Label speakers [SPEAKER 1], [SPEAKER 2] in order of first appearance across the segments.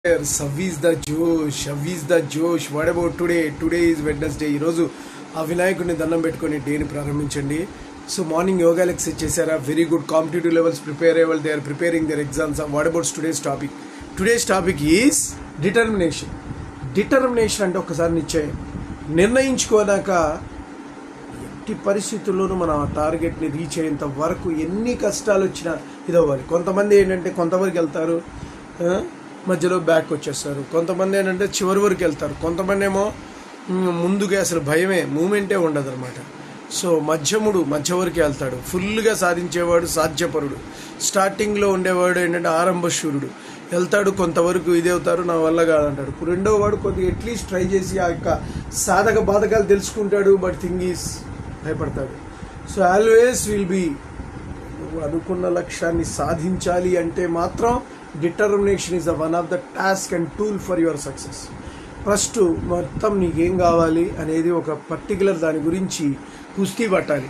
[SPEAKER 1] Save the Josh, save the Josh. What about today? Today is Wednesday. ఈ రోజు ఆ వినాయకుడిని దండం పెట్టుకొని డేని ప్రారంభించండి. సో మార్నింగ్ యోగా లెక్చర్ చేశారా? Very good. Competitive levels prepare అయ్యే వాళ్ళు they are preparing their exams. What about today's topic? Today's topic is determination. Determination అంటే ఒకసారి నిశ్చయం నిర్ణయించుకోనాక ఎట్టి పరిస్థితుల్లోనూ మన టార్గెట్ని రీచ్ అయ్యేంత వరకు ఎన్ని కష్టాలు వచ్చినా ఇదవ్వాలి. కొంతమంది ఏంటంటే కొంతవరకు వెళ్తారు, మధ్యలో బ్యాక్ వచ్చేస్తారు. కొంతమంది ఏంటంటే చివరి వరకు వెళ్తారు. కొంతమంది ఏమో ముందుగా అసలు భయమే, మూమెంటే ఉండదు అనమాట. సో మధ్య వరకు వెళ్తాడు. ఫుల్గా సాధించేవాడు సాధ్యపరుడు. స్టార్టింగ్లో ఉండేవాడు ఏంటంటే ఆరంభశూరుడు. వెళ్తాడు, కొంతవరకు ఇదే అవుతారు, నా వల్ల కాదంటాడు. ఇప్పుడు రెండో వాడు కొద్దిగా అట్లీస్ట్ ట్రై చేసి ఆ యొక్క సాధక బాధకాలు తెలుసుకుంటాడు, బట్ థింగ్ ఈజ్ భయపడతాడు. సో ఆల్వేస్ విల్ బీ నువ్వు అనుకున్న లక్ష్యాన్ని సాధించాలి అంటే మాత్రం determination is the one of the task and tool for your success. First మొత్తం నీకేం కావాలి అనేది ఒక పర్టికులర్ దాని గురించి కుస్తీ పట్టాలి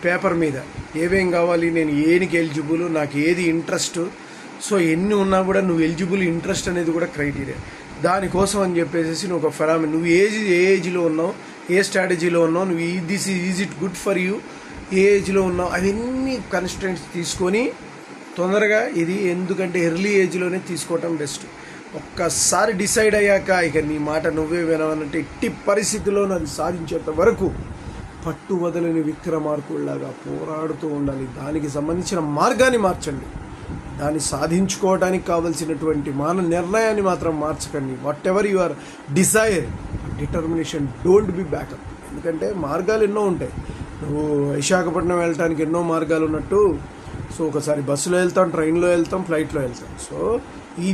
[SPEAKER 1] పేపర్ మీద. ఏమేం కావాలి, నేను ఏనికి ఎలిజిబుల్, నాకు ఏది ఇంట్రెస్ట్. సో ఎన్ని ఉన్నా కూడా నువ్వు ఎలిజిబుల్, ఇంట్రెస్ట్ అనేది కూడా క్రైటీరియా. దానికోసం అని చెప్పేసి నువ్వు ఒక ఫెరామిన్, నువ్వు ఏ ఏజ్లో ఉన్నావు, ఏ స్ట్రాటజీలో ఉన్నావు, నువ్వు is it good for you, ఏ ఏజ్లో ఉన్నావు, అవన్నీ కన్స్ట్రెంట్స్ తీసుకొని తొందరగా ఇది, ఎందుకంటే ఎర్లీ ఏజ్లోనే తీసుకోవటం బెస్ట్. ఒక్కసారి డిసైడ్ అయ్యాక ఇక నీ మాట నువ్వే వినవనంటే ఎట్టి పరిస్థితుల్లో అది సాధించేంత వరకు పట్టు వదలని విక్రమార్కుల్లాగా పోరాడుతూ ఉండాలి. దానికి సంబంధించిన మార్గాన్ని మార్చండి. దాన్ని సాధించుకోవడానికి కావలసినటువంటి నిర్ణయాన్ని మాత్రం మార్చకండి. Whatever you are desire, determination, don't be backup. ఎందుకంటే మార్గాలు ఎన్నో ఉంటాయి. నువ్వు విశాఖపట్నం వెళ్ళటానికి ఎన్నో మార్గాలు ఉన్నట్టు, సో ఒకసారి బస్సులో వెళ్తాం, ట్రైన్లో వెళ్తాం, ఫ్లైట్లో వెళ్తాం. So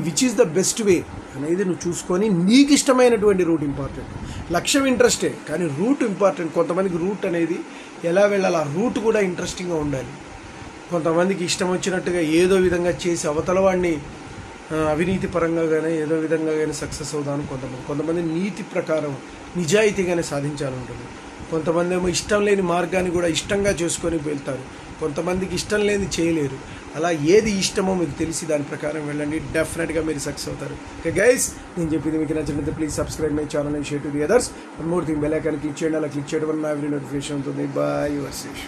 [SPEAKER 1] which is the best way అనేది నువ్వు చూసుకొని నీకు ఇష్టమైనటువంటి రూట్ ఇంపార్టెంట్. లక్ష్యం ఇంట్రెస్టే, కానీ రూట్ ఇంపార్టెంట్. కొంతమందికి రూట్ అనేది ఎలా వెళ్ళాలి, ఆ రూట్ కూడా ఇంట్రెస్టింగ్గా ఉండాలి. కొంతమందికి ఇష్టం వచ్చినట్టుగా ఏదో విధంగా చేసి అవతల వాడిని అవినీతి పరంగా కానీ ఏదో విధంగా కానీ సక్సెస్ అవుదాను. కొంతమంది నీతి ప్రకారం నిజాయితీగానే సాధించాలంటుంది. కొంతమంది ఏమో ఇష్టం లేని మార్గాన్ని కూడా ఇష్టంగా చేసుకొని వెళ్తారు. కొంతమందికి ఇష్టం లేని చేయలేరు. అలా ఏది ఇష్టమో మీకు తెలిసి దాని ప్రకారం వెళ్ళండి, డెఫినెట్గా మీరు సక్సెస్ అవుతారు. ఓకే గైస్, నేను చెప్పింది మీకు నచ్చినట్లయితే please subscribe my channel and share to the others. One more thing, bell icon click చేయండి. అలా క్లిక్ చేయడం వల్ల నా ఎవ్రీ నోటిఫికేషన్ ఉంటుంది. Bye, your Sesh.